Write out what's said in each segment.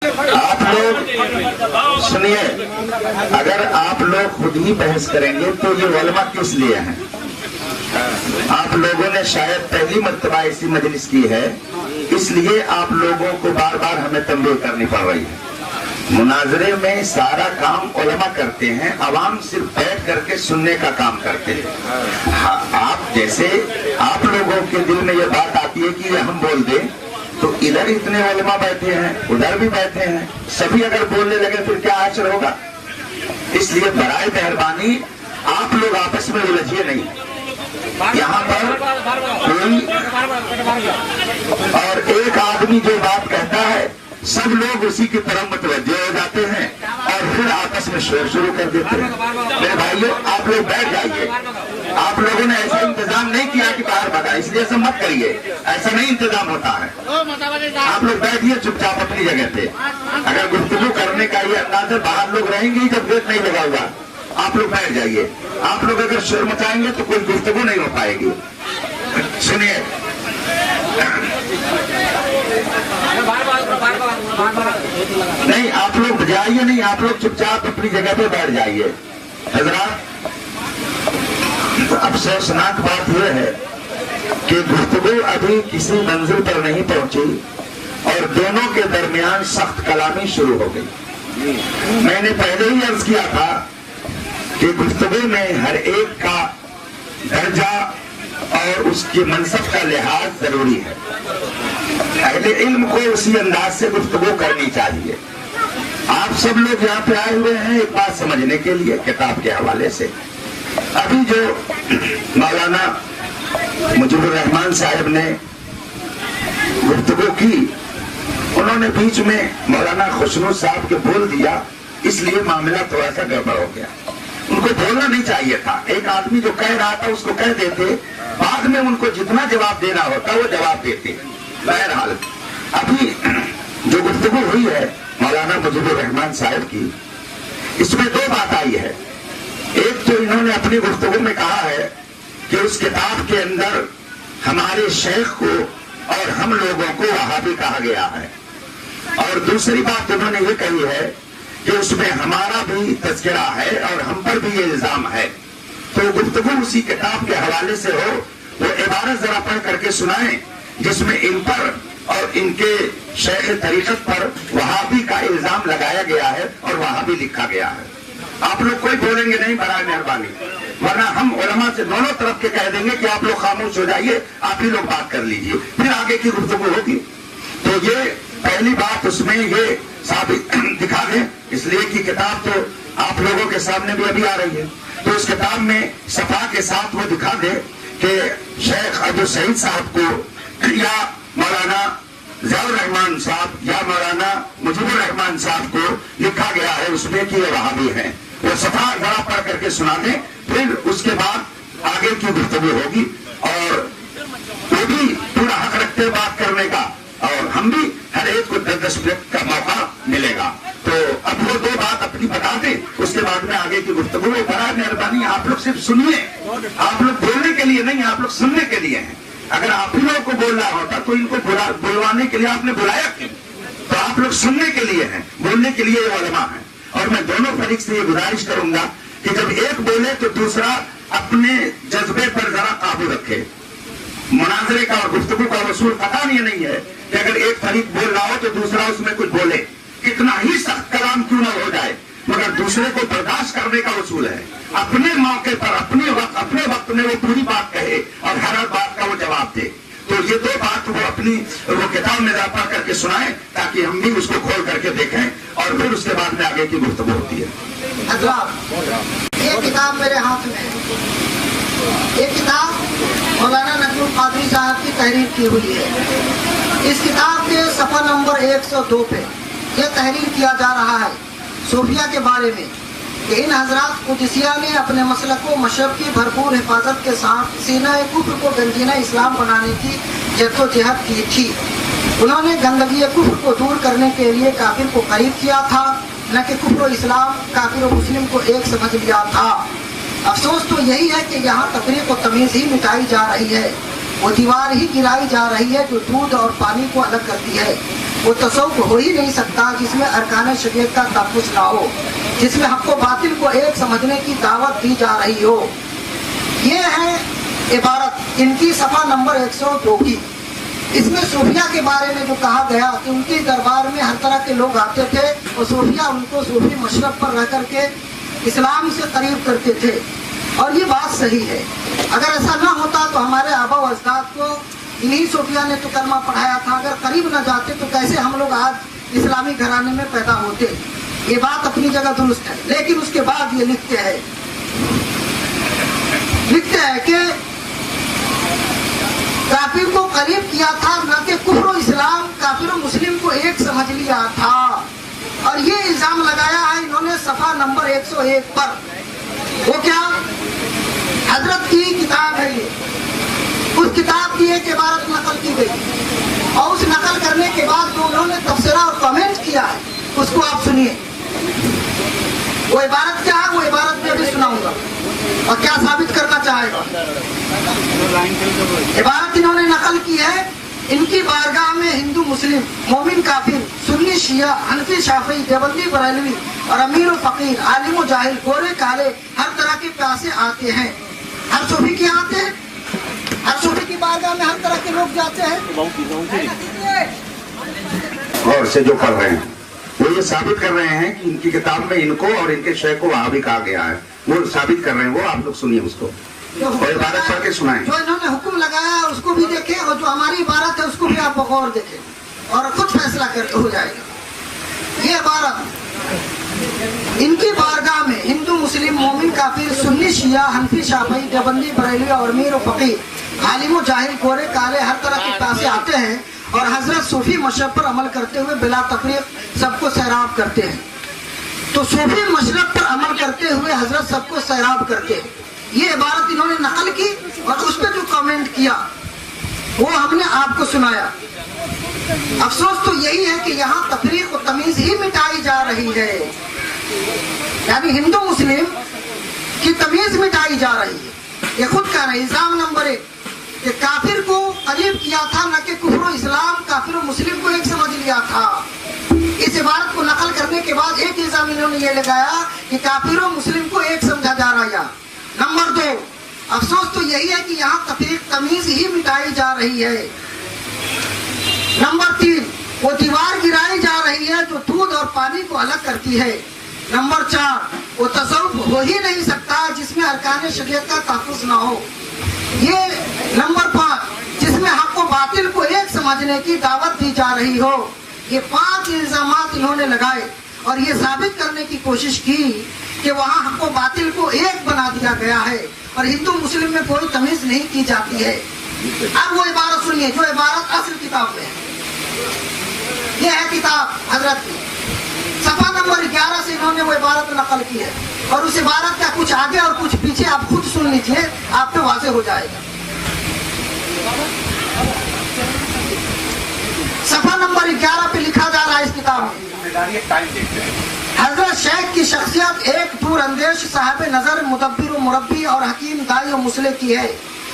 آپ لوگ سنیے، اگر آپ لوگ خود ہی بحث کریں گے تو یہ علماء کس لیے ہیں؟ آپ لوگوں نے شاید پہلی مرتبہ ایسی مجلس کی ہے، اس لیے آپ لوگوں کو بار بار ہمیں تنبیہ کرنی پڑ رہی ہے۔ مناظرے میں سارا کام علماء کرتے ہیں، عوام صرف بیٹھ کر کے سننے کا کام کرتے ہیں۔ آپ جیسے آپ لوگوں کے دل میں یہ بات آتی ہے کہ ہم بول دیں تو ادھر اتنے علماء بیٹھے ہیں، ادھر بھی بیٹھے ہیں، سبھی اگر بولنے لگے پھر کیا حشر ہوگا؟ اس لیے برائے مہربانی آپ لوگ آپس میں الجھیے نہیں۔ یہاں پر کوئی اور ایک آدمی جو بات کہتا ہے سب لوگ اسی کی طرف متوجہ ہو جاتے ہیں اور پھر آپس میں شور شروع کر دیتے ہیں۔ میرے بھائیو، آپ لوگ بیٹھ جائیے۔ آپ لوگوں نے ایسا انتظام نہیں کیا کہ باہر بھگا، اس لیے ایسا مت کریے، ایسا نہیں انتظام ہوتا ہے۔ آپ لوگ بیٹھیے چپ چاپ اپنی جگہ پہ۔ اگر گفتگو کرنے کا یہ انداز ہے، باہر لوگ رہیں گے جب گیٹ نہیں لگا ہوا، آپ لوگ بیٹھ جائیے۔ آپ لوگ اگر شور مچائیں گے تو کوئی گفتگو نہیں ہو پائے گی۔ سنیے، نہیں آپ لوگ جائیے نہیں، آپ لوگ چپ چاپ اپنی جگہ پہ بیٹھ جائیے۔ حضرات، افسوسناک بات یہ ہے کہ گفتگو ابھی کسی منزل پر نہیں پہنچی اور دونوں کے درمیان سخت کلامی شروع ہو گئی۔ میں نے پہلے ہی عرض کیا تھا کہ گفتگو میں ہر ایک کا درجہ اور اس کے منصب کا لحاظ ضروری ہے۔ اہل علم کو اسی انداز سے گفتگو کرنی چاہیے۔ آپ سب لوگ یہاں پہ آئے ہوئے ہیں ایک بات سمجھنے کے لیے کتاب کے حوالے سے۔ ابھی جو مولانا مجیب الرحمان صاحب نے گفتگو کی، انہوں نے بیچ میں مولانا خوشنو صاحب کے بول دیا، اس لیے معاملہ تھوڑا سا گڑبڑ ہو گیا۔ ان کو بولنا نہیں چاہیے تھا، ایک آدمی جو کہہ رہا تھا اس کو کہہ دیتے، بعد میں ان کو جتنا جواب دینا ہوتا وہ جواب دیتے۔ بہرحال ابھی جو گفتگو ہوئی ہے مولانا مجیب الرحمان صاحب کی، اس میں دو بات آئی ہے۔ ایک تو انہوں نے اپنی گفتگو میں کہا ہے کہ اس کتاب کے اندر ہمارے شیخ کو اور ہم لوگوں کو وہابی کہا گیا ہے، اور دوسری بات انہوں نے یہ کہی ہے کہ اس میں ہمارا بھی تذکرہ ہے اور ہم پر بھی یہ الزام ہے۔ تو گفتگو اسی کتاب کے حوالے سے ہو، وہ عبارت ذرا پڑھ کر کے سنائیں جس میں ان پر اور ان کے شیخ طریقت پر وہابی کا الزام لگایا گیا ہے اور وہابی لکھا گیا ہے۔ آپ لوگ کوئی بولیں گے نہیں برائے مہربانی، ورنہ ہم علماء سے دونوں طرف کے کہہ دیں گے کہ آپ لوگ خاموش ہو جائیے، آپ ہی لوگ بات کر لیجئے، پھر آگے کی گفتگو ہوگی۔ تو یہ پہلی بات اس میں یہ ثابت دکھا دیں، اس لیے کہ کتاب تو آپ لوگوں کے سامنے بھی ابھی آ رہی ہے، تو اس کتاب میں صفحہ کے ساتھ وہ دکھا دے کہ شیخ عبد السعید صاحب کو یا مولانا ضیاء الرحمان صاحب یا مولانا مجیب الرحمان صاحب کو لکھا گیا ہے اس میں کہ یہ وہابی ہیں۔ وہ صفحہ ذرا پڑھ کر کے سنا دیں، پھر اس کے بعد آگے کی گفتگو ہوگی، اور وہ بھی پورا حق رکھتے بات کرنے کا، اور ہم بھی ہر ایک کو 10 منٹ کا موقع ملے گا۔ تو اب وہ دو بات اپنی بتا دیں، اس کے بعد میں آگے کی گفتگو۔ برائے مہربانی آپ لوگ صرف سنیے، آپ لوگ بولنے کے لیے نہیں، آپ لوگ سننے کے لیے ہیں۔ اگر آپ ہی لوگوں کو بولنا ہوتا تو ان کو بلوانے کے لیے آپ نے بلایا کیوں؟ تو آپ لوگ سننے کے لیے ہیں، بولنے کے لیے یہ علماء ہیں۔ اور میں دونوں فریق سے یہ گزارش کروں گا کہ جب ایک بولے تو دوسرا اپنے جذبے پر ذرا قابو رکھے۔ مناظرے کا اور گفتگو کا اصول پتہ نہیں ہے کہ اگر ایک فریق بول رہا ہو تو دوسرا اس میں کچھ بولے، کتنا ہی سخت کلام کیوں نہ ہو جائے، مگر دوسرے کو برداشت کرنے کا اصول ہے۔ اپنے موقع پر اپنے وقت میں وہ پوری بات کہے اور ہر بات کا وہ جواب دے۔ تو یہ دو بات وہ اپنی وہ کتاب میں پڑھ کر کے سنائیں تاکہ ہم بھی اس کو کھول کر کے دیکھیں، اور پھر اس کے بعد میں آگے کی گفتگو ہوتی ہے۔ حضرات، یہ کتاب میرے ہاتھ میں ہے، یہ کتاب مولانا نجم القادری صاحب کی تحریر کی ہوئی ہے۔ اس کتاب کے صفحہ نمبر 102 پہ یہ تحریر کیا جا رہا ہے صوفیہ کے بارے میں کہ ان حضرات قدسیہ نے اپنے مسلک و مشرب کی بھرپور حفاظت کے ساتھ سینہ کفر کو گنجینہ اسلام بنانے کی جدوجہد کی تھی۔ انہوں نے گندگی کفر کو دور کرنے کے لیے کافر کو قریب کیا تھا، نہ کہ کفر و اسلام کافر و مسلم کو ایک سمجھ لیا تھا۔ افسوس تو یہی ہے کہ یہاں تفریق و تمیز ہی مٹائی جا رہی ہے، وہ دیوار ہی گرائی جا رہی ہے جو دودھ اور پانی کو الگ کرتی ہے۔ وہ تصوف ہو ہی نہیں سکتا جس میں ارکان شریعت کا تحفظ نہ ہو، جس میں حق و باطل کو ایک سمجھنے کی دعوت دی جا رہی ہو۔ یہ ہے عبارت ان کی صفحہ نمبر 102 کی۔ اس میں صوفیہ کے بارے میں جو کہا گیا کہ ان کے دربار میں ہر طرح کے لوگ آتے تھے اور صوفیہ ان کو صوفی مشرب پر رہ کر کے اسلام سے قریب کرتے تھے، اور یہ بات صحیح ہے۔ اگر ایسا نہ ہوتا تو ہمارے آبا و اجداد کو انہی صوفیہ نے تو کلمہ پڑھایا تھا، اگر قریب نہ جاتے تو کیسے ہم لوگ آج اسلامی گھرانے میں پیدا ہوتے؟ یہ بات اپنی جگہ درست ہے، لیکن اس کے بعد یہ لکھتے ہیں کہ کافر کو قریب کیا تھا نہ کہ کفر و اسلام، کافر و مسلم کو ایک سمجھ لیا تھا، اور یہ الزام لگایا ہے انہوں نے صفحہ نمبر 101 پر۔ وہ کیا؟ حضرت کی کتاب ہے یہ، اس کتاب کی ایک عبارت نقل کی گئی، اور اس نقل کرنے کے بعد جو انہوں نے تبصرہ اور کمنٹ کیا ہے اس کو آپ سنیے۔ وہ عبارت کیا ہے، وہ عبارت میں بھی سناؤں گا اور کیا ثابت کرنا چاہے گا۔ عبارت انہوں نے نقل کی ہے، ان کی بارگاہ میں ہندو مسلم، مومن کافر، سنی شیعہ، حنفی شافعی، دیوبندی بریلوی اور امیر و فقیر، عالم و جاہل، گورے کالے، ہر طرح کے پیاسے آتے ہیں۔ ہر صوفی کے آتے ہیں، ہر صوفی کی بارگاہ میں ہر طرح کے لوگ جاتے ہیں۔ اور سے جو پڑھ رہے ہیں وہ یہ ثابت کر رہے ہیں کہ ان کی کتاب میں ان کو اور ان کے شیخ کو وہاں بھی کہا گیا ہے، وہ ثابت کر رہے ہیں، وہ آپ لوگ سنیے اس کو اور عبارت پڑھ کے سنائیں۔ جو انہوں نے حکم لگایا ہے اس کو بھی دیکھیں، اور جو ہماری عبارت ہے اس کو بھی آپ بغور دیکھیں اور خود فیصلہ ہو جائے گا۔ یہ عبارت ان کی بارگاہ میں ہندو مسلم، مومن کافر، سنی شیعہ، حنفی شافعی، دیوبندی بریلوی اور امیر و فقیر، عالم و جاہل، گورے کالے، ہر طرح کے پیاسے آتے ہیں اور حضرت صوفی مشرب پر عمل کرتے ہوئے بلا تفریق سب کو سیراب کرتے ہیں۔ تو صوفی مشرب پر عمل کرتے ہوئے حضرت سب کو سیراب کرتے ہیں۔ یہ عبارت انہوں نے نقل کی اور اس پہ جو کامنٹ کیا وہ ہم نے آپ کو سنایا۔ افسوس تو یہی ہے کہ یہاں تفریق و تمیز ہی مٹائی جا رہی ہے، یعنی ہندو مسلم کی تمیز مٹائی جا رہی ہے۔ یہ خود کہہ رہے ہیں، الزام نمبر 1 کہ کافر کو قریب کیا تھا نہ کہ کفر و اسلام، کافر و مسلم کو ایک سمجھ لیا تھا۔ اس عبارت کو نقل کرنے کے بعد ایک الزام انہوں نے یہ لگایا کہ کافر و مسلم کو ایک سمجھا جا رہا ہے۔ نمبر 2، افسوس تو یہی ہے کہ یہاں تفریق تمیز ہی مٹائی جا رہی ہے۔ نمبر 3، وہ دیوار گرائی جا رہی ہے جو دودھ اور پانی کو الگ کرتی ہے۔ نمبر 4، وہ تصوف ہو ہی نہیں سکتا جس میں ارکان شریعت کا تحفظ نہ ہو۔ یہ نمبر 5، جس میں حق و باطل کو ایک سمجھنے کی دعوت دی جا رہی ہو۔ یہ 5 الزامات انہوں نے لگائے اور یہ ثابت کرنے کی کوشش کی کہ وہاں حق و باطل کو ایک بنا دیا گیا ہے اور ہندو مسلم میں کوئی تمیز نہیں کی جاتی ہے۔ اب وہ عبارت سنیے جو عبارت اصل کتاب میں ہے۔ یہ ہے کتاب حضرت کی، صفحہ نمبر 11 سے انہوں نے وہ عبارت نقل کی ہے، اور اس عبارت کا کچھ آگے اور کچھ پیچھے آپ خود سن لیجئے، آپ پہ واضح ہو جائے گا۔ صفحہ نمبر 11 پہ لکھا جا رہا ہے اس کتاب میں، حضرت شیخ کی شخصیت ایک دور اندیش، صاحب نظر، مدبر و مربی اور حکیم دائی و مصلح کی ہے۔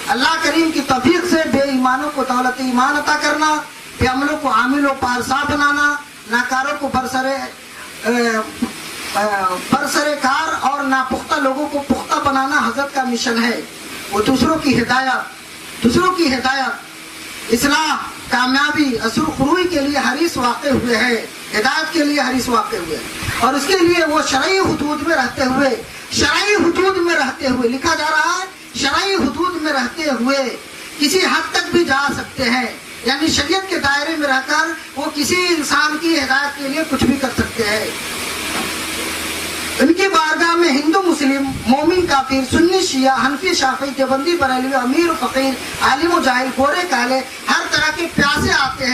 اللہ کریم کی توفیق سے بے ایمانوں کو دولت ایمان عطا کرنا، بے عملوں کو عامل و پارسا بنانا، ناکاروں کو برسر کار اور ناپختہ لوگوں کو پختہ بنانا حضرت کا مشن ہے۔ وہ دوسروں کی ہدایت، اصلاح، کامیابی، اثر خروئی کے لیے حریص واقع ہوئے ہیں، ہدایت کے لیے حریص واقع ہوئے، اور اس کے لیے وہ شرعی حدود میں رہتے ہوئے لکھا جا رہا ہے، شرعی حدود میں رہتے ہوئے کسی حد تک بھی جا سکتے ہیں، یعنی شریعت کے دائرے میں رہ کر وہ کسی انسان کی ہدایت کے لیے کچھ بھی کر سکتے ہیں۔ ان کی بارگاہ میں ہندو مسلم، مومن کافر، سنی شیعہ، حنفی شافعی، دیوبندی بریلوی، امیر و فقیر، عالم و جاہل، گورے کالے، ہر طرح کے پیاسے آتے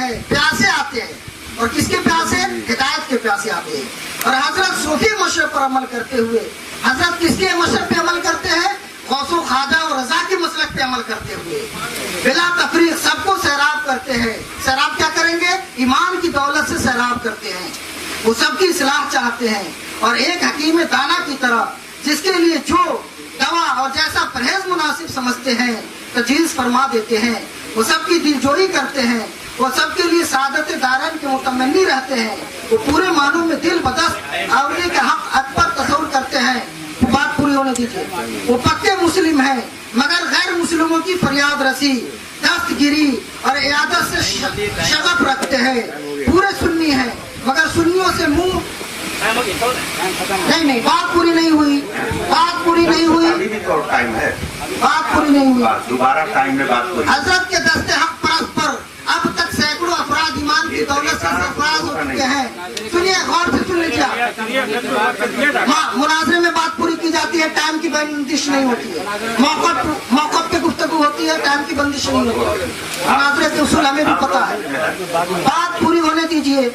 ہیں، اور کس کے پیاسے؟ ہدایت کے پیاسے آتے ہیں۔ اور حضرت صوفی مشرب پر عمل کرتے ہوئے، حضرت کس کے مشرب پہ عمل کرتے ہیں؟ غوث و خواجہ اور رضا کے مسلک پہ عمل کرتے ہوئے بلا تفریق سب کو سیراب کرتے ہیں۔ سیراب کیا کریں گے؟ ایمان کی دولت سے سیراب کرتے ہیں۔ وہ سب کی اصلاح چاہتے ہیں، اور ایک حکیم دانا کی طرح جس کے لیے جو دوا اور جیسا پرہیز مناسب سمجھتے ہیں تجویز فرما دیتے ہیں۔ وہ سب کی دل جوئی کرتے ہیں वो सबके लिए सादत दारन के मुतमन्नी रहते हैं। वो पूरे मानव में दिल बदस्त आवने के हक अकबर तस्वुर करते हैं। बात पूरी होने दीजिए। वो पक्के मुस्लिम हैं मगर गैर मुस्लिमों की फरियाद रसी, दस्तगिरी और इयादत से शगफ रखते हैं। पूरे सुन्नी हैं मगर सुन्नियों से मुंह नहीं, बात पूरी नहीं हुई, बात पूरी नहीं हुई, अभी भी तो टाइम है, बात पूरी नहीं हुई। दोबारा टाइम में बात पूरी। हजरत के दस्ते हक परस्पर अब तक सैकड़ों अफराद ईमान की दौलत से सरफराज हो चुके हैं। सुनिए, गौर से सुन लीजिए। मुनाजरे में बात पूरी की जाती है, टाइम की बंदिश नहीं होती है। मौका पे गुफ्तगू होती है, टाइम की बंदिश नहीं होती है। मुनाजरे के उसूल हमें भी पता है। बात पूरी होने दीजिए।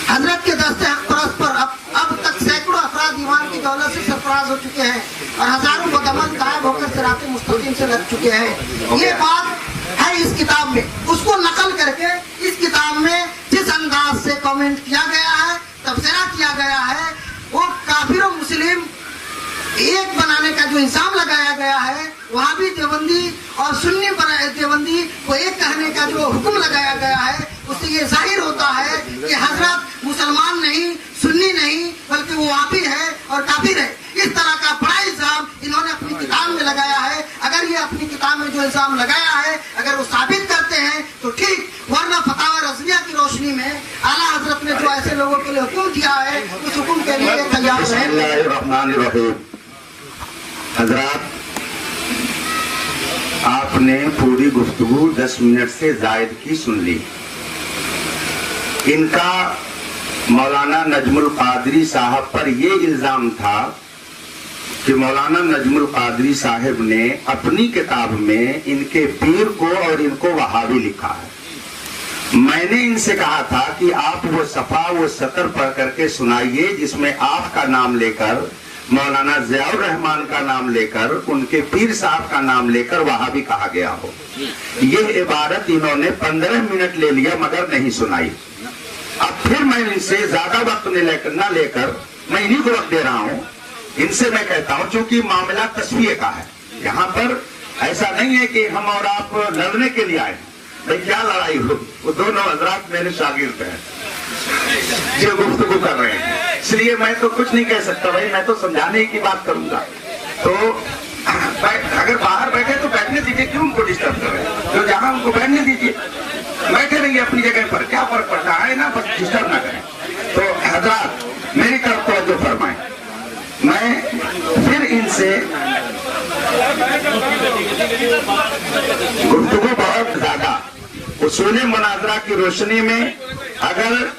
हजरत के दस्ते हक परस्पर अब तक सैकड़ों अफराद ईमान की दौलत से सरफराज हो चुके हैं और हजारों बदअमल गायब होकर सिराते मुस्तकीम से लग चुके हैं। ये बात है इस किताब में, उसको नकल करके इस किताब में जिस अंदाज से कमेंट किया गया है, तबसरा किया गया है, वो काफिर और मुस्लिम एक बनाने का जो इल्जाम लगाया गया है, वहाँ भी देवबंदी और सुन्नी देवबंदी को एक कहने का जो हुक्म लगाया गया है, उससे ये जाहिर होता है कि हजरत मुसलमान नहीं, सुन्नी नहीं, बल्कि वो वापी है और काफिर है। इस तरह का बड़ा इल्जाम इन्होंने अपनी किताब में लगाया है। अगर ये अपनी किताब में जो इल्जाम लगाया है अगर वो साबित करते हैं तो ठीक, वरना फतावा रज़विया की रोशनी में आला हजरत ने जो ऐसे लोगों के लिए हुक्म दिया है, उस हुक्म के लिए तैयार है। हजरात, आपने पूरी गुफ्तगू 10 मिनट से जायद की सुन ली। इनका मौलाना नजमुल कादरी साहब पर ये इल्जाम था कि मौलाना नजमुल कादरी साहब ने अपनी किताब में इनके पीर को और इनको वहाबी लिखा है। मैंने इनसे कहा था कि आप वो सफा वो सतर पढ़ करके सुनाइए जिसमें आपका नाम लेकर, मौलाना ज़ियाउर रहमान का नाम लेकर, उनके पीर साहब का नाम लेकर वहाबी कहा गया हो। ये इबारत इन्होंने 15 मिनट ले लिया मगर नहीं सुनाई। अब फिर मैं इनसे ज्यादा वक्त न लेकर मैं इन्हीं को वक्त दे रहा हूँ। इनसे मैं कहता हूँ, चूंकि मामला तस्वीर का है, यहाँ पर ऐसा नहीं है कि हम और आप लड़ने के लिए आए। भाई क्या लड़ाई हो, वो दोनों हजरात मेरे शागिर्द हैं जो गुफ्तगू कर रहे हैं, इसलिए मैं तो कुछ नहीं कह सकता भाई, मैं तो समझाने की बात करूंगा। तो अगर बाहर बैठे तो बैठने दीजिए, क्यों उनको डिस्टर्ब कर रहे हैं? तो जहाँ उनको बैठने दीजिए, बैठे रहिए अपनी जगह पर, क्या फर्क पड़ता है ना, बस डिस्टर्ब ना करें। तो हजरात मेरी तरफ तवज्जो फरमाएं। मैं फिर इनसे गुफ्तगू बहुत ज्यादा उसूल मुनाजरा की रोशनी में अगर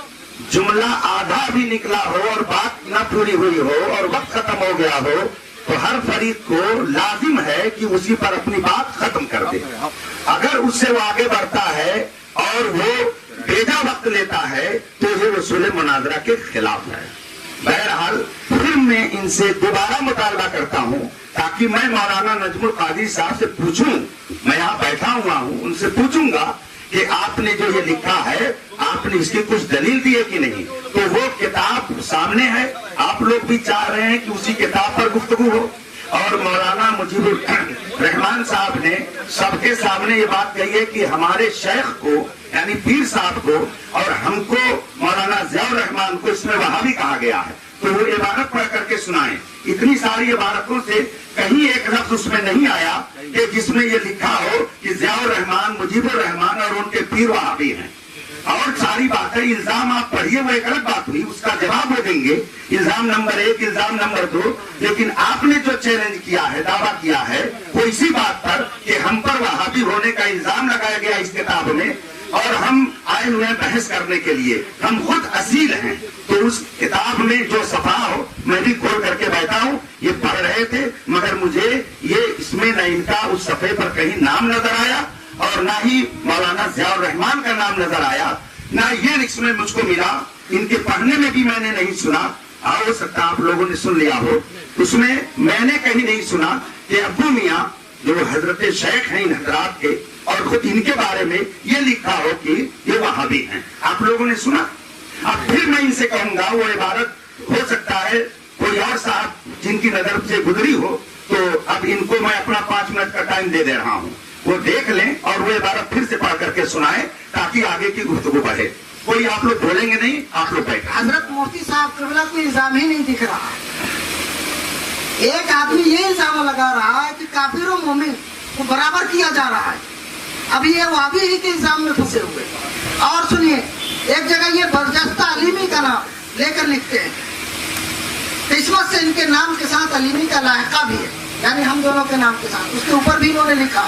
जुमला आधा भी निकला हो और बात न पूरी हुई हो और वक्त खत्म हो गया हो तो हर फरीक को लाजिम है कि उसी पर अपनी बात खत्म कर दे। अगर उससे वो आगे बढ़ता है और वो बेजा वक्त लेता है तो ये उसूल मुनाजरा के खिलाफ है। बहरहाल फिर मैं इनसे दोबारा मुतालबा करता हूँ ताकि मैं मौलाना नजमुल कादरी साहब से पूछूं, मैं यहाँ बैठा हुआ हूँ, उनसे पूछूंगा कि आपने जो ये लिखा है आपने इसकी कुछ दलील दी है कि नहीं। तो वो किताब सामने है, आप लोग भी चाह रहे हैं कि उसी किताब पर गुफ्तगू हो। और मौलाना मुजीबुर रहमान साहब ने सबके सामने ये बात कही है कि हमारे शेख को यानी पीर साहब को और हमको मौलाना ज़ियाउर रहमान को इसमें वहाबी कहा गया है। तो वो इबारत पढ़ करके सुनाएं। इतनी सारी इबारतों से कहीं एक लफ्ज उसमें नहीं आया कि जिसमें ये लिखा हो कि ज़ियाउर रहमान, मुजीबुर रहमान और उनके पीर वहाबी हैं। और सारी बातें, इल्जाम आप पढ़िए वो एक अलग बात हुई, उसका जवाब वो देंगे, इल्जाम नंबर 1, इल्जाम नंबर 2। लेकिन आपने जो चैलेंज किया है, दावा किया है, वो इसी बात पर कि हम पर वहाबी होने का इल्जाम लगाया गया इस किताब में और हम आए हुए बहस करने के लिए, हम खुद असील हैं। तो उस किताब में जो सफा हो मैं भी खोल करके बैठा हूँ, ये पढ़ रहे थे मगर मुझे ये इसमें न इनका उस सफे पर कहीं नाम नजर आया और ना ही मौलाना ज़ियाउर रहमान का नाम नजर आया, ना ये इसमें मुझको मिला। इनके पढ़ने में भी मैंने नहीं सुना, हो सकता आप लोगों ने सुन लिया हो, उसमें मैंने कहीं नहीं सुना कि अब्बू मियाँ जो हजरत शेख हैं इन हजरात के और खुद इनके बारे में ये लिखा हो कि ये वहाबी हैं। आप लोगों ने सुना? अब फिर मैं इनसे कहूंगा वो इबारत हो सकता है कोई और साहब जिनकी नजर से गुजरी हो, तो अब इनको मैं अपना 5 मिनट का टाइम दे रहा हूँ। وہ دیکھ لیں اور وہ عبارت پھر سے پڑھ کر کے سنائیں تاکہ آگے کی گفتگو بڑھے. کوئی آپ لوگ بولیں گے نہیں, آپ لوگ بیٹھے. حضرت مفتی صاحب قبلہ کو الزام ہی نہیں دکھ رہا. ایک آدمی یہ الزام لگا رہا ہے کہ کافر و مومن کو برابر کیا جا رہا ہے. ابھی یہ وہابی ہی کے الزام میں پھنسے ہوئے. اور سنیے, ایک جگہ یہ برجستہ علیمی کا نام لے کر لکھتے ہیں. قسمت سے ان کے نام کے ساتھ علیمی کا لاحقہ بھی ہے, یعنی ہم دونوں کے نام کے ساتھ, اس کے اوپر بھی انہوں نے لکھا.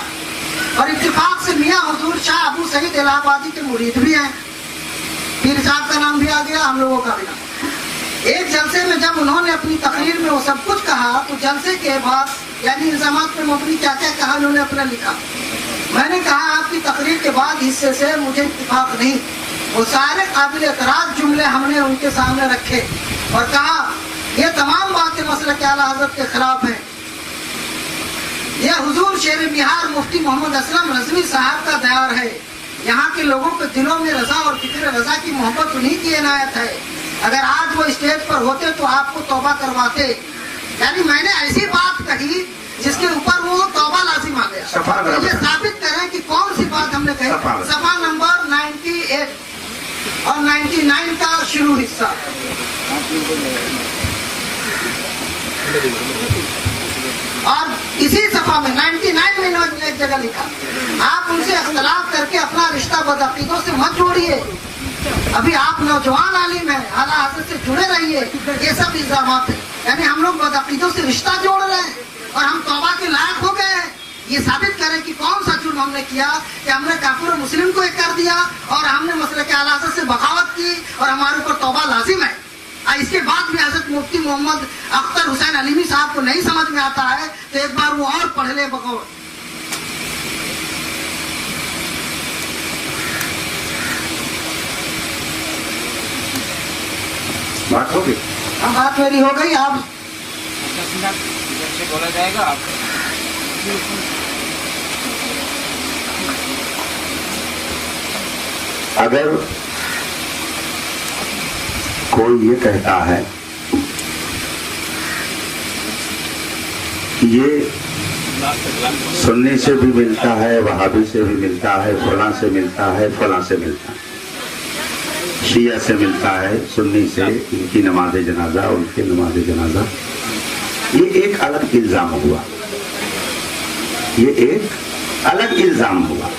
اور اتفاق سے میاں حضور شاہ ابو سعید الہ آبادی کے مرید بھی ہیں. پیر صاحب کا نام بھی آ گیا, ہم لوگوں کا بھی نام. ایک جلسے میں جب انہوں نے اپنی تقریر میں وہ سب کچھ کہا تو جلسے کے بعد یعنی الزامات پہ مبنی کیا کیا کہا انہوں نے اپنا لکھا. میں نے کہا آپ کی تقریر کے بعد حصے سے مجھے اتفاق نہیں. وہ سارے قابل اعتراض جملے ہم نے ان کے سامنے رکھے اور کہا یہ تمام باتیں مسلک اعلیٰ حضرت کے خلاف ہیں. یہ حضور شیر بہار مفتی محمد اسلم رضوی صاحب کا دیار ہے. یہاں کے لوگوں کے دلوں میں رضا اور فکر رضا کی محبت انہی کی عنایت ہے. اگر آج وہ اسٹیج پر ہوتے تو آپ کو توبہ کرواتے. یعنی میں نے ایسی بات کہی جس کے اوپر وہ توبہ لازم آ گیا. یہ ثابت کریں کہ کون سی بات ہم نے کہی. صفحہ نمبر 98 اور 99 کا شروع حصہ. اور اسی صفحہ میں 99 میں نے ایک جگہ لکھا آپ ان سے اختلاف کر کے اپنا رشتہ بدعقیدوں سے مت جوڑیے. ابھی آپ نوجوان عالم ہیں, اعلیٰ حضرت سے جڑے رہیے. یہ سب الزامات ہیں. یعنی ہم لوگ بدعقیدوں سے رشتہ جوڑ رہے ہیں اور ہم توبہ کے لائق ہو گئے ہیں. یہ ثابت کریں کہ کون سا جرم ہم نے کیا کہ ہم نے کافر و مسلم کو ایک کر دیا اور ہم نے مسلک اعلیٰ حضرت سے بغاوت کی اور ہمارے اوپر توبہ لازم ہے. اس کے بعد بھی حضرت مفتی محمد اختر حسین علیمی صاحب کو نہیں سمجھ میں آتا ہے تو ایک بار وہ اور پڑھ لے بغور. بات ہوگی, بات میری ہو گئی. آپ بولا جائے گا. اگر کوئی یہ کہتا ہے یہ سنی سے بھی ملتا ہے, وہابی سے بھی ملتا ہے, فلاں سے ملتا ہے, فلاں سے ملتا ہے, شیعہ سے ملتا ہے, سنی سے ان کی نماز جنازہ, ان کی نماز جنازہ, یہ ایک الگ الزام ہوا. یہ ایک الگ الزام ہوا.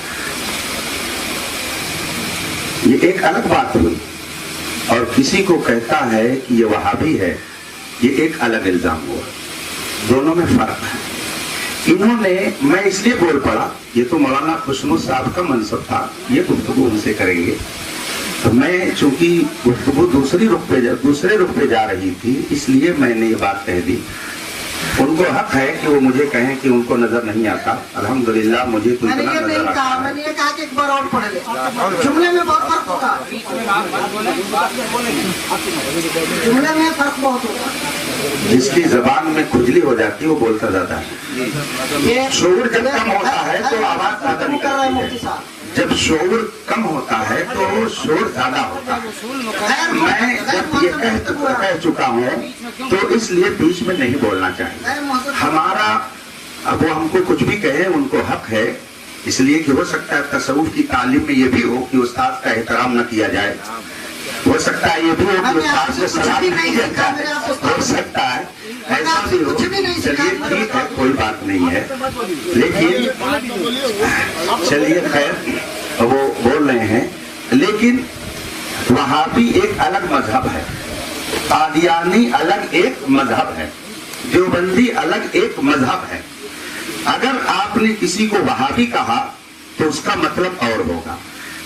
یہ ایک الگ بات ہوئی. اور کسی کو کہتا ہے کہ یہ وہابی ہے, یہ ایک الگ الزام ہوا. دونوں میں فرق ہے. انہوں نے, میں اس لیے بول پڑا, یہ تو مولانا خوشنو صاحب کا منصب تھا, یہ گفتگو ان سے کریں گے. تو میں چونکہ گفتگو دوسرے رخ پہ جا رہی تھی اس لیے میں نے یہ بات کہہ دی. ان کو حق ہے کہ وہ مجھے کہیں کہ ان کو نظر نہیں آتا. الحمدللہ مجھے تو اتنا نظر آتا ہے. میں نے یہ کہا کہ ایک بار اور پڑھ لے. جملے میں بہت فرق ہوگا. جملے میں فرق بہت ہوگا. جس کی زبان میں کھجلی ہو جاتی ہے وہ بولتا جاتا ہے. شعور جب کم ہوتا ہے تو آواز زیادہ نکلتی ہے. جب شعور کم ہوتا ہے تو شور زیادہ ہوتا ہے. میں جب یہ کہہ چکا ہوں تو اس لیے بیچ میں نہیں بولنا چاہیے. ہمارا وہ ہم کو کچھ بھی کہیں, ان کو حق ہے. اس لیے کہ ہو سکتا ہے تصوف کی تعلیم میں یہ بھی ہو کہ استاد کا احترام نہ کیا جائے. ہو سکتا ہے یہ بھی ہو کہ استاد سے سلام نہیں دیا جائے. ہو سکتا ہے ایسا بھی ہو. چلیے ٹھیک ہے, کوئی بات نہیں ہے. لیکن چلیے خیر وہ بول رہے ہیں. لیکن وہابی ایک الگ مذہب ہے, قادیانی الگ ایک مذہب ہے, دیوبندی الگ ایک مذہب ہے. اگر آپ نے کسی کو وہابی کہا تو اس کا مطلب اور ہوگا,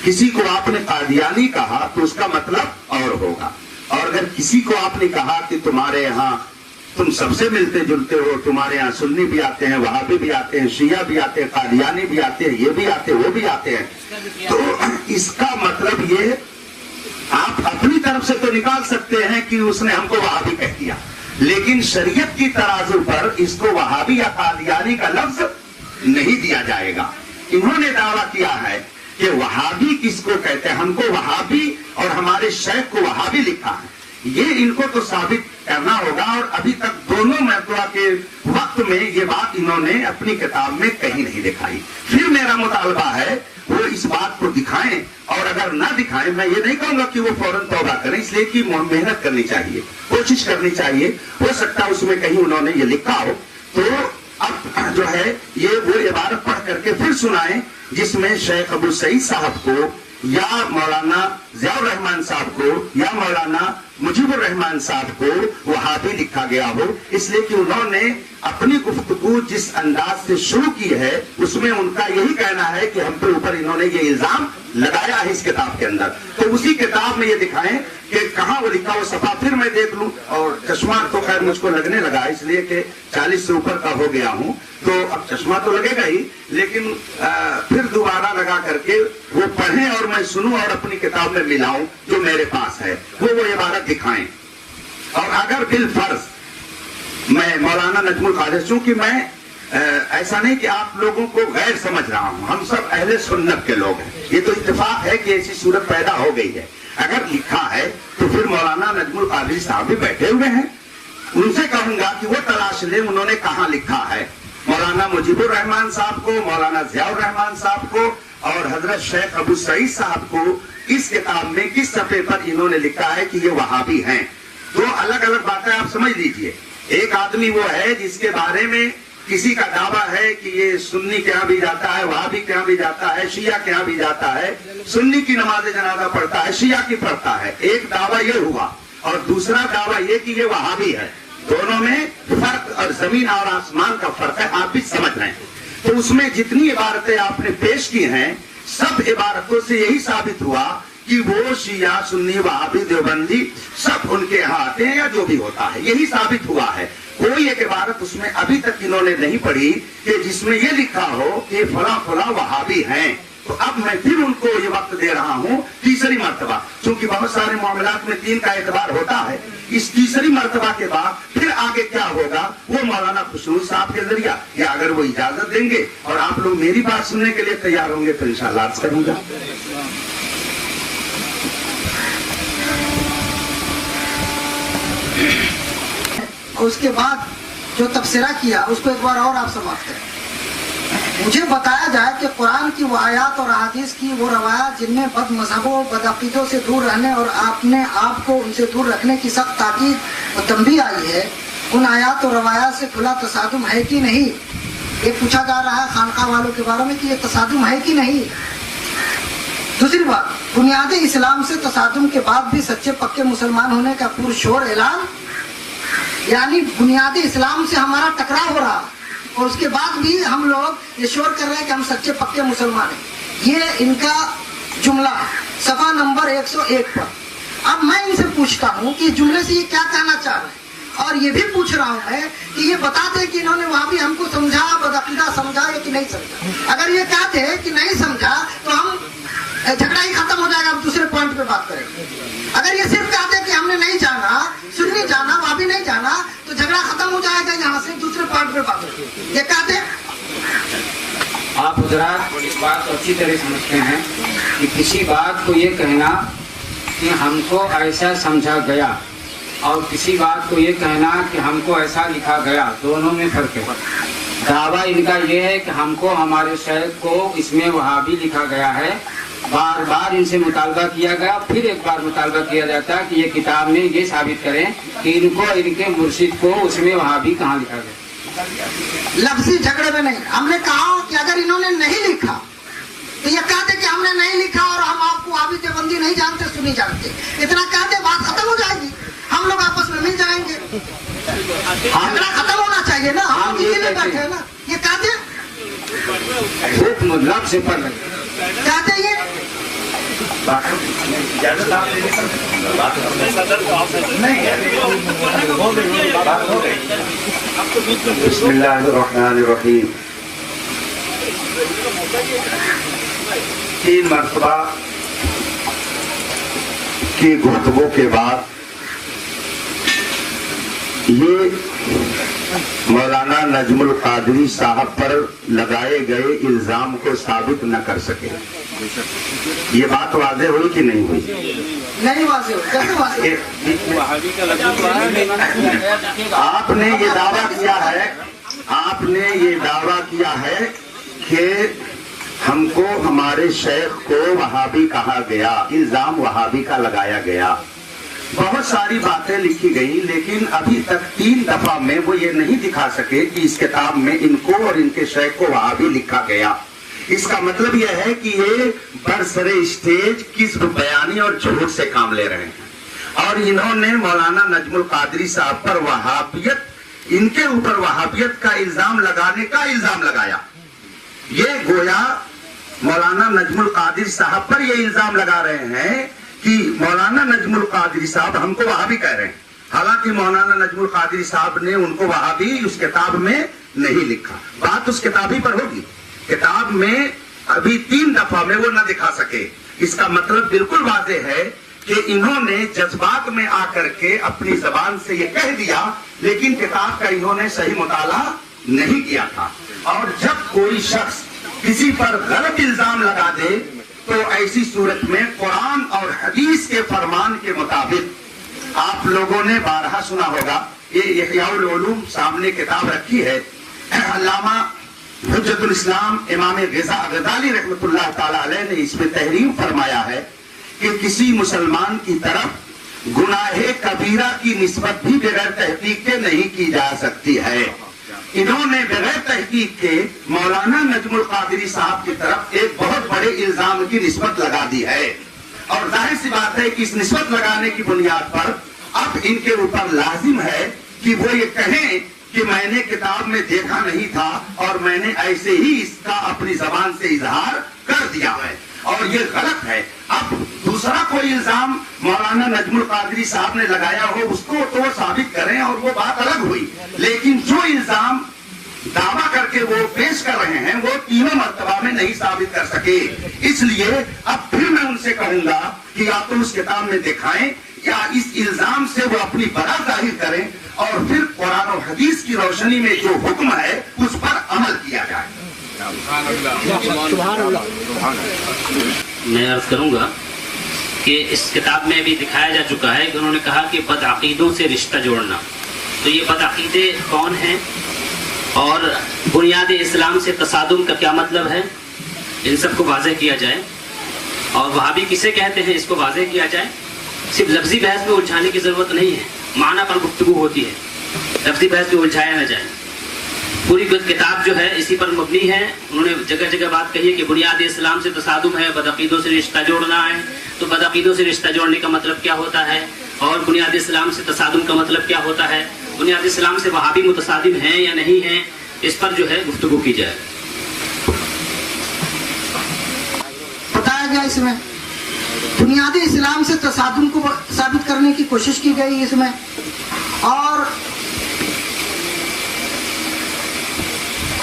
کسی کو آپ نے قادیانی کہا تو اس کا مطلب اور ہوگا. اور اگر کسی کو آپ نے کہا کہ تمہارے یہاں تم سب سے ملتے جلتے ہو, تمہارے یہاں سنی بھی آتے ہیں, وہابی بھی آتے ہیں, شیعہ بھی آتے ہیں, قادیانی بھی آتے ہیں, یہ بھی آتے ہیں, وہ بھی آتے ہیں, تو اس کا مطلب یہ آپ اپنی طرف سے تو نکال سکتے ہیں کہ اس نے ہم کو وہابی کہہ دیا, لیکن شریعت کی ترازو پر اس کو وہابی یا قادیانی کا لفظ نہیں دیا جائے گا. انہوں نے دعویٰ کیا ہے کہ وہابی کس کو کہتے ہیں, ہم کو وہابی اور ہمارے شیخ کو وہابی لکھا ہے. یہ ان کو تو ثابت करना होगा। और अभी तक दोनों मरतबा के वक्त में ये बात इन्होंने अपनी किताब में कहीं नहीं दिखाई। फिर मेरा मुतालबा है वो इस बात को दिखाएं, और अगर ना दिखाएं, मैं ये नहीं कहूंगा कि वो फौरन तौबा करें, इसलिए कि मेहनत करनी चाहिए, कोशिश करनी चाहिए। हो सकता है उसमें कहीं उन्होंने ये लिखा हो, तो अब जो है ये वो इबारत पढ़ करके फिर सुनाएं जिसमें शेख अबू सईद साहब को या मौलाना ज़ियाउर रहमान साहब को या मौलाना मुजीबुर रहमान साहब को वहाबी लिखा गया हो, इसलिए कि उन्होंने अपनी गुफ्तगू जिस अंदाज से शुरू की है उसमें उनका यही कहना है कि हम पे ऊपर इन्होंने ये इल्जाम लगाया है इस किताब के अंदर। तो उसी किताब में ये दिखाएं कि कहाँ वो लिखा, वो सफा फिर मैं देख लूं। और चश्मा तो खैर मुझको लगने लगा इसलिए कि 40 से ऊपर का हो गया हूं, तो अब चश्मा तो लगेगा ही, लेकिन फिर दोबारा लगा करके वो पढ़ें और मैं सुनूं और अपनी किताब में मिलाऊं जो मेरे पास है, वो इबारत दिखाएं। और अगर बिल फर्ज मैं मौलाना नजमुल कादिर, चूंकि मैं ऐसा नहीं कि आप लोगों को गैर समझ रहा हूं, हम सब अहले सुन्नत के लोग हैं, ये तो इत्तेफाक है कि ऐसी सूरत पैदा हो गई है। अगर लिखा है तो फिर मौलाना नजमुल कादिर साहब भी बैठे हुए हैं, उनसे कहूंगा कि वो तलाश ले उन्होंने कहाँ लिखा है। मौलाना मुजीबुर रहमान साहब को, मौलाना ज़ियाउर रहमान साहब को और हजरत शेख अबू सईद साहब को इस किताब में किस सफ़े पर इन्होंने लिखा है कि ये वहाबी हैं। दो अलग अलग बातें आप समझ लीजिए। एक आदमी वो है जिसके बारे में किसी का दावा है कि ये सुन्नी के यहाँ भी जाता है, वहाबी के यहाँ भी जाता है, शिया के यहाँ भी जाता है, सुन्नी की नमाज जनाजा पढ़ता है, शिया की पढ़ता है। एक दावा ये हुआ, और दूसरा दावा ये कि ये वहाबी है। दोनों में फर्क और जमीन और आसमान का फर्क है, आप भी समझ रहे हैं। तो उसमें जितनी इबारतें आपने पेश की हैं, सब इबारतों से यही साबित हुआ कि वो शिया, सुन्नी, वहाबी, देवबंदी सब उनके यहाँ आते हैं या जो भी होता है, यही साबित हुआ है। कोई एक इबारत उसमें अभी तक इन्होंने नहीं पढ़ी कि जिसमें ये लिखा हो कि फला फला वहाबी हैं। तो अब मैं फिर उनको ये वक्त दे रहा हूँ तीसरी मर्तबा, क्योंकि बहुत सारे मामलात में 3 का एतबार होता है। इस तीसरी मर्तबा के बाद फिर आगे क्या होगा वो मौलाना खुशनूर साहब के जरिया, या अगर वो इजाजत देंगे और आप लोग मेरी बात सुनने के लिए तैयार होंगे तो इंशाअल्लाह अर्ज करूंगा। उसके बाद जो तफसीरा किया उसको एक बार और आप समाप्त करें। मुझे बताया जाए कि कुरान की वो आयात और हदीस की वो रवायात जिनमें बद मजहबों, बदअकीदों से दूर रहने और अपने आप को उनसे दूर रखने की सख्त ताकीद और तंबीह आई है, उन आयात और रवायात से खुला तसादुम है कि नहीं, ये पूछा जा रहा है खानका वालों के बारे में कि ये तसादुम है कि नहीं। दूसरी बात, बुनियादी इस्लाम से तसादुम के बाद भी सच्चे पक्के मुसलमान होने का पुरशोर ऐलान, यानी बुनियादी इस्लाम से हमारा टकराव हो रहा और उसके बाद भी हम लोग ये शोर कर रहे हैं कि हम सच्चे पक्के मुसलमान हैं। ये इनका जुमला सफा नंबर 101 पर। अब मैं इनसे पूछता हूँ कि जुमले से ये क्या कहना चाह रहे हैं, और ये भी पूछ रहा हूँ मैं कि ये बता दें कि इन्होंने वहां भी हमको समझा, बदअकीदा समझा या कि नहीं समझा। अगर ये कहते कि नहीं समझा तो हम झगड़ा ही खत्म हो जाएगा, हम दूसरे पॉइंट पे बात करेंगे। अगर ये सिर्फ कहते कि हमने नहीं जाना, सुन्नी जाना, वहां भी नहीं जाना, तो झगड़ा खत्म हो जाएगा, यहाँ से दूसरे पॉइंट पे बात करेंगे। ये कहते आप हजरात इस बात को अच्छी तरह समझते हैं कि किसी बात को ये कहना कि हमको ऐसा समझा गया और किसी बात को ये कहना कि हमको ऐसा लिखा गया, दोनों में फर्क है। दावा इनका ये है कि हमको हमारे शेख को इसमें वहाबी लिखा गया है, बार बार इनसे मुतालबा किया गया, फिर एक बार मुतालबा किया जाता है कि ये किताब में ये साबित करें कि इनको, इनके मुर्शिद को उसमें वहाबी कहाँ लिखा गया। लफ्जी झगड़े में नहीं, हमने कहा कि अगर इन्होंने नहीं लिखा तो ये कहते कि हमने नहीं लिखा और हम आपको वहाबी देवबंदी नहीं जानते, सुनी जानते, इतना कहते बात खत्म हो जाएगी, हम लोग आपस में मिल जाएंगे, झगड़ा खत्म होना चाहिए ना। हम इसीलिए बैठे हैं ना। ये कहते मतलब से पर कहते ये बिस्मिल्लाहिर्रहमानिर्रहीम। 3 मरतबा की गुफ्तगू के बाद ये मौलाना नजमुल कादरी साहब पर लगाए गए इल्जाम को साबित न कर सके। ये बात वाज़ेह हुई कि नहीं हुई? नहीं वाज़ेह हुई। कैसे वाज़ेह? आपने ये दावा किया है कि हमको हमारे शेख को वहाबी कहा गया, इल्जाम वहाबी का लगाया गया। बहुत सारी बातें लिखी गई, लेकिन अभी तक 3 दफा में वो ये नहीं दिखा सके कि इस किताब में इनको और इनके शेख को वहाबी लिखा गया। इसका मतलब यह है कि ये बरसरे स्टेज किस्ब बयानी और झूठ से काम ले रहे हैं और इन्होंने मौलाना नजमुल कादरी साहब पर वहाबियत, इनके ऊपर वहाबियत का इल्जाम लगाने का इल्जाम लगाया। ये गोया मौलाना नजमुल कादरी साहब पर ये इल्जाम लगा रहे हैं कि मौलाना नजमुल कादरी साहब हमको वहाबी कह रहे हैं, हालांकि मौलाना नजमुल कादरी साहब ने उनको वहाबी उस किताब में नहीं लिखा। बात उस किताब ही पर होगी, किताब में अभी 3 दफा में वो न दिखा सके। इसका मतलब बिल्कुल वाज़ेह है कि इन्होंने जज्बात में आकर के अपनी जबान से ये कह दिया, लेकिन किताब का इन्होंने सही मुताला नहीं किया था। और जब कोई शख्स किसी पर गलत इल्जाम लगा दे तो ऐसी सूरत में कुरान और हदीस के फरमान के मुताबिक आप लोगों ने बारहा सुना होगा, ये इहयाउल उलूम सामने किताब रखी है, अल्लामा हुज्जतुल इस्लाम इमाम गज़ाली रहमतुल्लाह ताला अलैह ने इसमें तहरीर फरमाया है कि किसी मुसलमान की तरफ गुनाहे कबीरा की निस्बत भी बगैर तहकीक के नहीं की जा सकती है। इन्होंने बगैर तहकीक के मौलाना नजमुल कादरी साहब की तरफ एक बहुत बड़े इल्जाम की निस्बत लगा दी है और जाहिर सी बात है कि इस निस्बत लगाने की बुनियाद पर अब इनके ऊपर लाजिम है कि वो ये कहें कि मैंने किताब में देखा नहीं था और मैंने ऐसे ही इसका अपनी जबान से इजहार कर दिया है और ये गलत है। अब दूसरा कोई इल्जाम मौलाना नजमुल कादरी साहब ने लगाया हो उसको तो वो साबित करें और वो बात अलग हुई, लेकिन जो इल्जाम दावा करके वो पेश कर रहे हैं वो तीनों मर्तबा में नहीं साबित कर सके। इसलिए अब फिर मैं उनसे कहूंगा कि या तो उस किताब में दिखाएं या इस इल्जाम से वो अपनी बरा जाहिर करें और फिर कुरान और हदीस की रोशनी में जो हुक्म है उस पर अमल किया जाए। मैं अर्ज करूंगा कि इस किताब में भी दिखाया जा चुका है कि उन्होंने कहा कि बदअकीदों से रिश्ता जोड़ना, तो ये बदअकीदे कौन हैं और बुनियाद इस्लाम से तसादुम का क्या मतलब है, इन सबको वाज़ेह किया जाए। और वहाबी किसे कहते हैं इसको वाज़ेह किया जाए। सिर्फ लफ्जी बहस में उलझाने की जरूरत नहीं है, माना पर गुफ्तगू होती है, लफ्जी बहस में उलझाया न जाए। पूरी किताब जो है इसी पर मबनी है। उन्होंने जगह जगह बात कही है कि बुनियाद इस्लाम से तसादुम है, बदअकीदों से रिश्ता जोड़ना है, तो बदअकीदों से रिश्ता जोड़ने का मतलब क्या होता है और बुनियाद इस्लाम से तसादुम का मतलब क्या होता है, बुनियाद इस्लाम से वहाबी मुतसादिम हैं या नहीं है, इस पर जो है गुफ्तगू की जाए। बताया गया इसमें बुनियादी इस्लाम से तसादुम को साबित करने की कोशिश की गई इसमें, और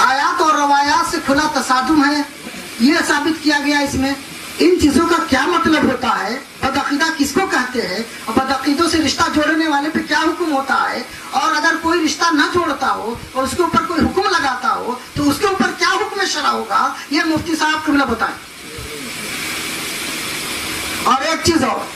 आयात और रवायात से खुला तसादुम है यह साबित किया गया इसमें। इन चीजों का क्या मतलब होता है, बदअकीदा किसको कहते हैं और बदअकीदों से रिश्ता जोड़ने वाले पे क्या हुक्म होता है, और अगर कोई रिश्ता न जोड़ता हो और उसके ऊपर कोई हुक्म लगाता हो तो उसके ऊपर क्या हुक्म शरा होगा, यह मुफ्ती साहब कमला बताएं। और एक चीज और,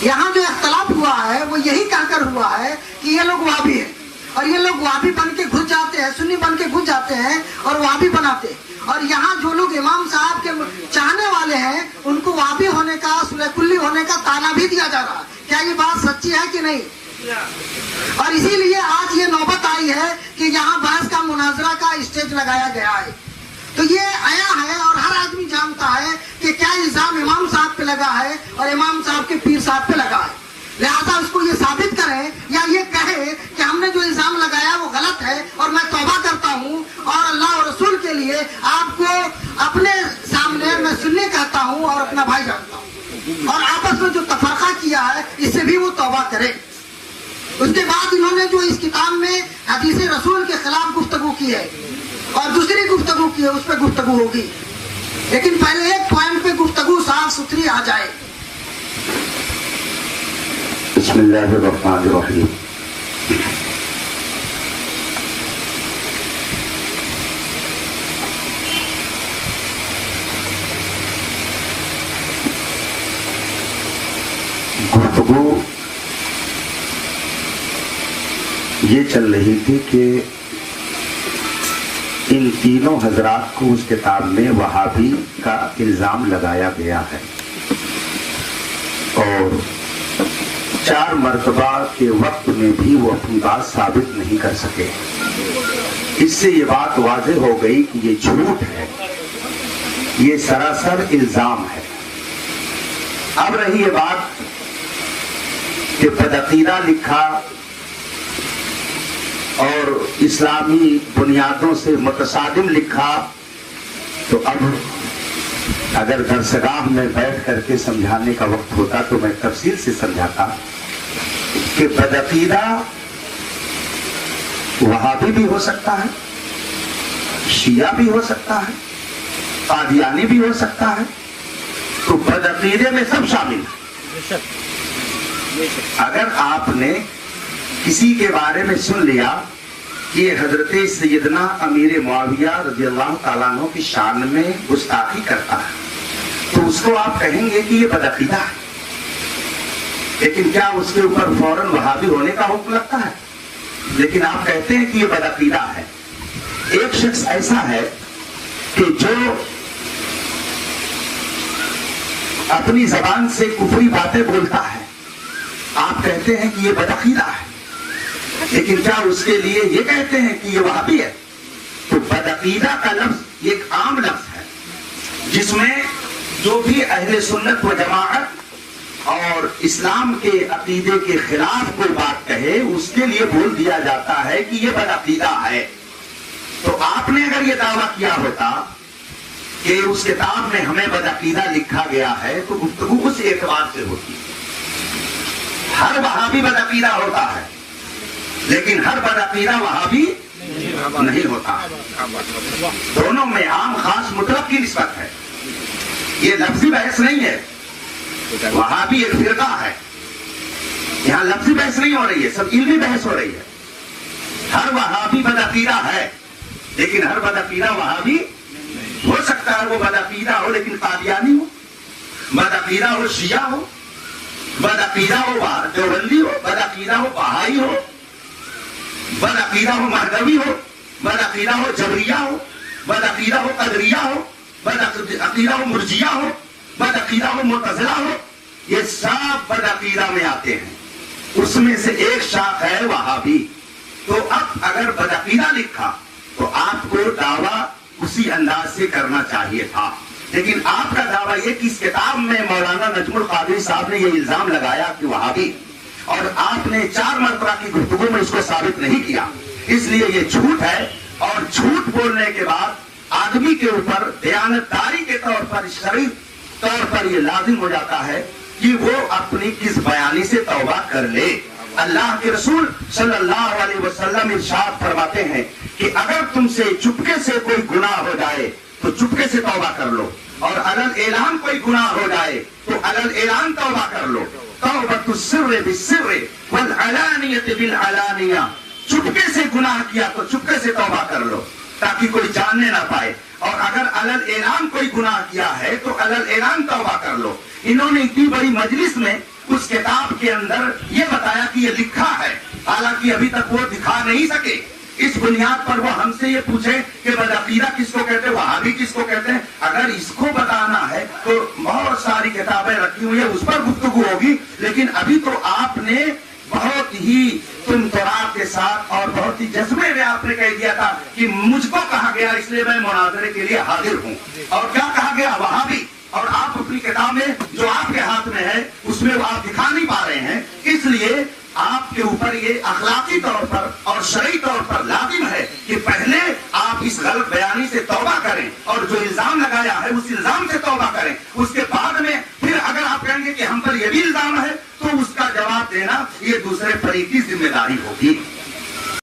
यहाँ जो इख्तलाफ हुआ है वो यही कहकर हुआ है कि ये लोग वहाबी है और ये लोग वहाबी बन के घुस जाते हैं, सुन्नी बन के घुस जाते हैं और वहाबी बनाते हैं। और यहाँ जो लोग इमाम साहब के चाहने वाले हैं उनको वहाबी होने का, सुलहकुल्ली होने का ताना भी दिया जा रहा है। क्या ये बात सच्ची है कि नहीं? और इसीलिए आज ये नौबत आई है कि यहाँ बहस का, मुनाजरा का स्टेज लगाया गया है। तो ये आया है और हर आदमी जानता है कि क्या इल्जाम इमाम साहब पे लगा है और इमाम साहब के पीर साहब पे लगा है। लिहाजा उसको ये साबित करें या ये कहे कि हमने जो इल्जाम लगाया वो गलत है और मैं तौबा करता हूँ और अल्लाह और रसूल के लिए आपको अपने सामने मैं सुन्नी कहता हूँ और अपना भाई जानता हूँ, और आपस में जो तफरका किया है इससे भी वो तौबा करे। उसके बाद इन्होंने जो इस किताब में हदीस रसूल के खिलाफ गुफ्तगू की है और दूसरी गुफ्तगू की है, उस पर गुफ्तगू होगी, लेकिन पहले एक पॉइंट पे गुफ्तगू साफ सुथरी आ जाए। बिस्मिल्लाहिर्रहमानिर्रहीम। गुफ्तगू ये चल रही थी कि इन तीनों हजरात को उस किताब में वहाबी का इल्जाम लगाया गया है और 4 मरतबा के वक्त में भी वो अपनी बात साबित नहीं कर सके। इससे ये बात वाज़ेह हो गई कि ये झूठ है, ये सरासर इल्जाम है। अब रही ये बात कि बदअकीदा लिखा और इस्लामी बुनियादों से मुतसादिम लिखा, तो अब अगर दरसगाह में बैठ करके समझाने का वक्त होता तो मैं तफसील से समझाता कि बदअकीदा वहाबी भी हो सकता है, शिया भी हो सकता है, कादियानी भी हो सकता है, तो बदअकीदे में सब शामिल है। अगर आपने किसी के बारे में सुन लिया कि ये हजरत सैयदना अमीर मुआविया रज़ियल्लाहु ताला अन्हु की शान में गुस्ताखी करता है, तो उसको आप कहेंगे कि ये बदअकीदा है। लेकिन क्या उसके ऊपर फौरन वहाबी होने का हुक्म लगता है? लेकिन आप कहते हैं कि ये बदअकीदा है। एक शख्स ऐसा है कि जो अपनी जबान से कुफरी बातें बोलता है, आप कहते हैं कि ये बदअकीदा है, लेकिन क्या उसके लिए ये कहते हैं कि ये वहाबी है? तो बदअकीदा का लफ्ज एक आम लफ्ज है जिसमें जो भी अहले सुन्नत व जमाअत और इस्लाम के अकीदे के खिलाफ कोई बात कहे उसके लिए बोल दिया जाता है कि ये बदअकीदा है। तो आपने अगर ये दावा किया होता कि उस किताब में हमें बदअकीदा लिखा गया है, तो गुफ्तगू उस एतबार से होती। हर वहाबी बदअकीदा होता है, लेकिन हर बदअकीदा वहाबी नहीं होता। दोनों में आम खास मुतलक की निस्बत है। ये लफ्जी बहस नहीं है। वहाबी एक फिरका है, यहाँ लफ्जी बहस नहीं हो रही है, सब इल्मी बहस हो रही है। हर वहाबी बदअकीदा है, लेकिन हर बदअकीदा वहाबी हो सकता है। वो बदअकीदा हो लेकिन कादियानी हो, बदअकीदा हो शिया हो, बदअकीदा हो देवबंदी हो, बदअकीदा हो बहाई हो, बदअकीदा हो महदवी हो, बदअकीदा हो जबरिया हो, बदअकीदा हो कदरिया हो, बदअकीदा हो मुर्जिया हो, बदअकीदा हो मुतज़िला हो। ये सब बदअकीदा में आते हैं। उसमें से एक शाख है वहाबी। तो अब अगर बदअकीदा लिखा तो आपको दावा उसी अंदाज से करना चाहिए था, लेकिन आपका दावा यह कि इस किताब में मौलाना नजमुल कादरी साहब ने यह इल्जाम लगाया कि वहाबी, और आपने 4 मरतबा की गुफ्तगू में उसको साबित नहीं किया, इसलिए ये झूठ है। और झूठ बोलने के बाद आदमी के ऊपर दयानतदारी के तौर पर, शरई तौर पर ये लाजिम हो जाता है कि वो अपनी किस बयानी से तौबा कर ले। अल्लाह के रसूल सल्लल्लाहु अलैहि वसल्लम इरशाद फरमाते हैं कि अगर तुमसे चुपके से कोई गुनाह हो जाए तो चुपके से तौबा कर लो, और अलल ऐलान कोई गुनाह हो जाए तो अलल ऐलान तौबा कर लो। तौबतु सिर्र बिस्सिर्र वल अलानियत बिल अलानिया। चुपके से गुनाह किया तो चुपके से तौबा कर लो ताकि कोई जानने ना पाए, और अगर अलल ऐलान कोई गुनाह किया है तो अलल ऐलान तौबा कर लो। इन्होंने इतनी बड़ी मजलिस में उस किताब के अंदर ये बताया कि ये लिखा है, हालांकि अभी तक वो दिखा नहीं सके। इस बुनियाद पर वो हमसे ये पूछे कि बदअकीदा किसको कहते हैं, वहाबी किसको कहते हैं। अगर इसको बताना है तो बहुत सारी किताबें रखी हुई है, उस पर गुफ्तगू होगी। लेकिन अभी तो आपने बहुत ही तुमतरार के साथ और बहुत ही जज्बे में आपने कह दिया था कि मुझको कहा गया इसलिए मैं मुनाजरे के लिए हाजिर हूँ। और क्या कहा गया? वहाबी। और आप अपनी किताब में जो आपके हाथ में है उसमें वो आप दिखा नहीं पा रहे हैं, इसलिए आपके ऊपर ये अखलाकी तौर पर और शरई तौर पर लाजिम है कि पहले आप इस गलत बयानी से तौबा करें और जो इल्जाम लगाया है उस इल्जाम से तौबा करें। उसके बाद में फिर अगर आप कहेंगे कि हम पर यह भी इल्जाम है तो उसका जवाब देना ये दूसरे फरीक की जिम्मेदारी होगी।